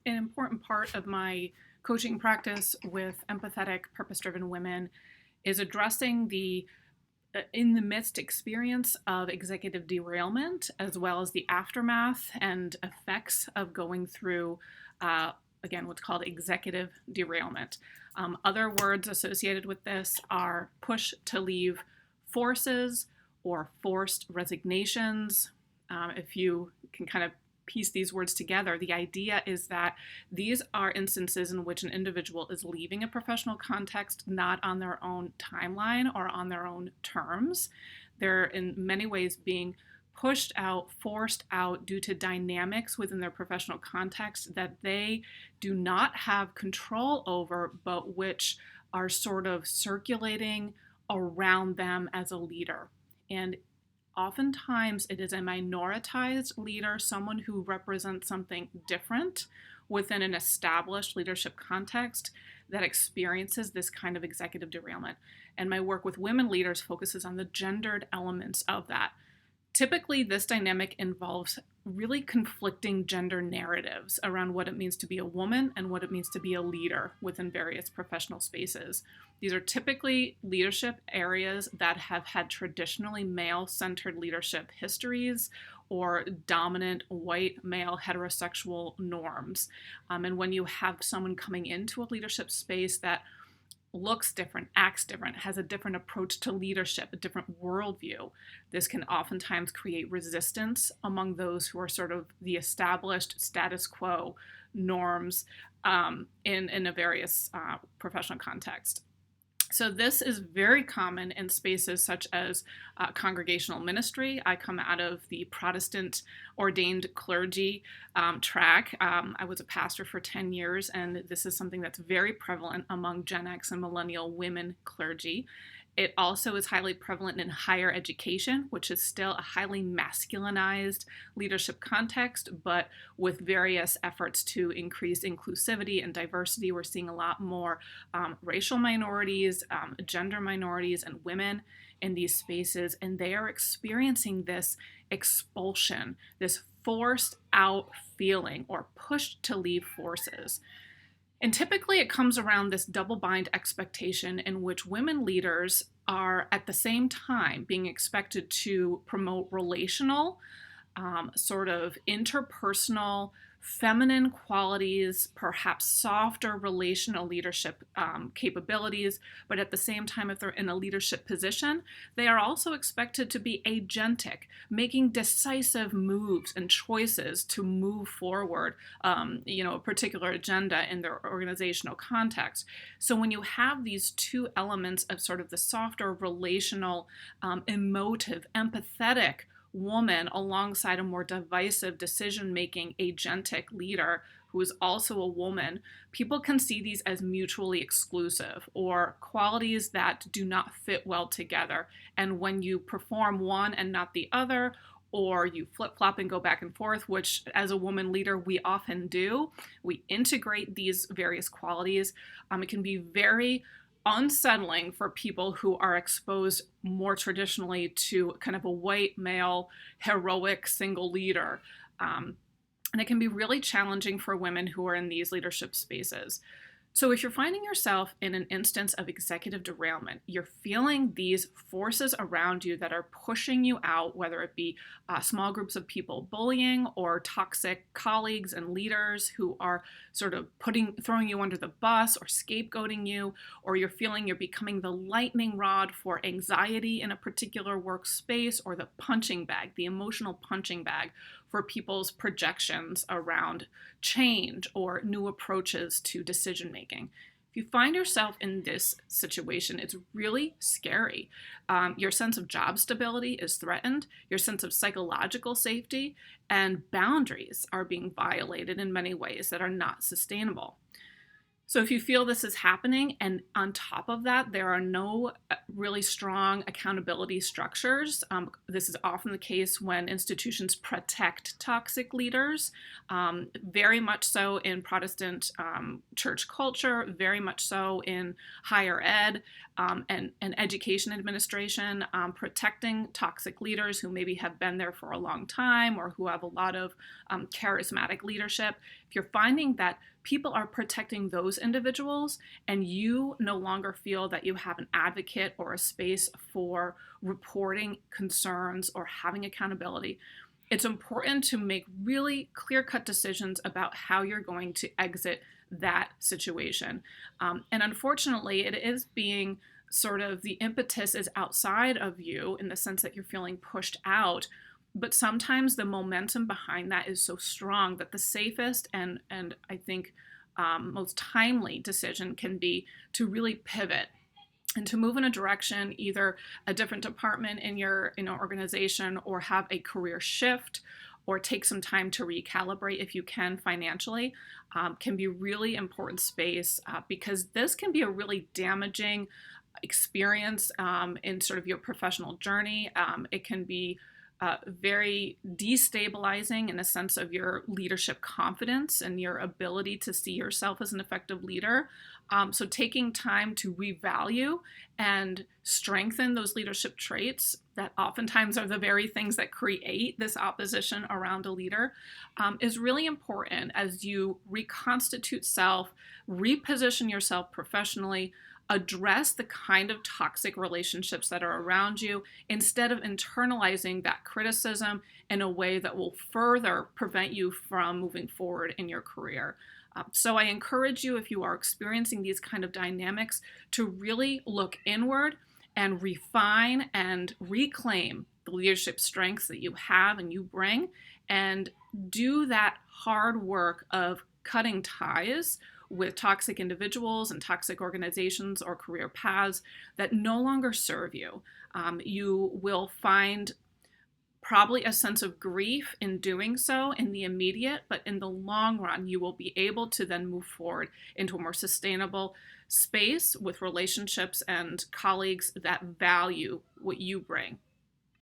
an important part of my coaching practice with empathetic, purpose-driven women is addressing the in the midst experience of executive derailment, as well as the aftermath and effects of going through, again, what's called executive derailment. Other words associated with this are push to leave forces or forced resignations. If you can kind of piece these words together, the idea is that these are instances in which an individual is leaving a professional context not on their own timeline or on their own terms. They're in many ways being pushed out, forced out due to dynamics within their professional context that they do not have control over, but which are sort of circulating around them as a leader. And oftentimes it is a minoritized leader, someone who represents something different within an established leadership context that experiences this kind of executive derailment. And my work with women leaders focuses on the gendered elements of that. Typically, this dynamic involves really conflicting gender narratives around what it means to be a woman and what it means to be a leader within various professional spaces. These are typically leadership areas that have had traditionally male-centered leadership histories or dominant white male heterosexual norms. And when you have someone coming into a leadership space that looks different, acts different, has a different approach to leadership, a different worldview, this can oftentimes create resistance among those who are sort of the established status quo norms in a various professional context. So this is very common in spaces such as congregational ministry. I come out of the Protestant ordained clergy track. I was a pastor for 10 years, and this is something that's very prevalent among Gen X and millennial women clergy. It also is highly prevalent in higher education, which is still a highly masculinized leadership context, but with various efforts to increase inclusivity and diversity. We're seeing a lot more racial minorities, gender minorities, and women in these spaces, and they are experiencing this expulsion, this forced out feeling or pushed to leave forces. And typically it comes around this double bind expectation in which women leaders are at the same time being expected to promote relational, sort of interpersonal, feminine qualities, perhaps softer relational leadership capabilities, but at the same time, if they're in a leadership position, they are also expected to be agentic, making decisive moves and choices to move forward, a particular agenda in their organizational context. So when you have these two elements of sort of the softer relational, emotive, empathetic woman alongside a more divisive decision-making agentic leader who is also a woman, people can see these as mutually exclusive or qualities that do not fit well together. And when you perform one and not the other, or you flip-flop and go back and forth, which as a woman leader we often do, we integrate these various qualities. It can be very unsettling for people who are exposed more traditionally to kind of a white male heroic single leader. And it can be really challenging for women who are in these leadership spaces. So if you're finding yourself in an instance of executive derailment, you're feeling these forces around you that are pushing you out, whether it be small groups of people bullying or toxic colleagues and leaders who are sort of throwing you under the bus or scapegoating you, or you're feeling you're becoming the lightning rod for anxiety in a particular workspace, or the punching bag, the emotional punching bag for people's projections around change or new approaches to decision making. If you find yourself in this situation, it's really scary. Your sense of job stability is threatened, your sense of psychological safety and boundaries are being violated in many ways that are not sustainable. So if you feel this is happening, and on top of that, there are no really strong accountability structures, this is often the case when institutions protect toxic leaders, very much so in Protestant church culture, very much so in higher ed and education administration, protecting toxic leaders who maybe have been there for a long time or who have a lot of charismatic leadership. If you're finding that people are protecting those individuals and you no longer feel that you have an advocate or a space for reporting concerns or having accountability, it's important to make really clear-cut decisions about how you're going to exit that situation. And unfortunately, it is being sort of the impetus is outside of you in the sense that you're feeling pushed out. But sometimes the momentum behind that is so strong that the safest and I think most timely decision can be to really pivot and to move in a direction, either a different department in your organization, or have a career shift, or take some time to recalibrate if you can financially, can be really important space because this can be a really damaging experience in sort of your professional journey. It can be very destabilizing in the sense of your leadership confidence and your ability to see yourself as an effective leader. So taking time to revalue and strengthen those leadership traits that oftentimes are the very things that create this opposition around a leader is really important as you reconstitute self, reposition yourself professionally, address the kind of toxic relationships that are around you instead of internalizing that criticism in a way that will further prevent you from moving forward in your career. So I encourage you, if you are experiencing these kind of dynamics, to really look inward and refine and reclaim the leadership strengths that you have and you bring, and do that hard work of cutting ties with toxic individuals and toxic organizations or career paths that no longer serve you. You will find probably a sense of grief in doing so in the immediate, but in the long run, you will be able to then move forward into a more sustainable space with relationships and colleagues that value what you bring.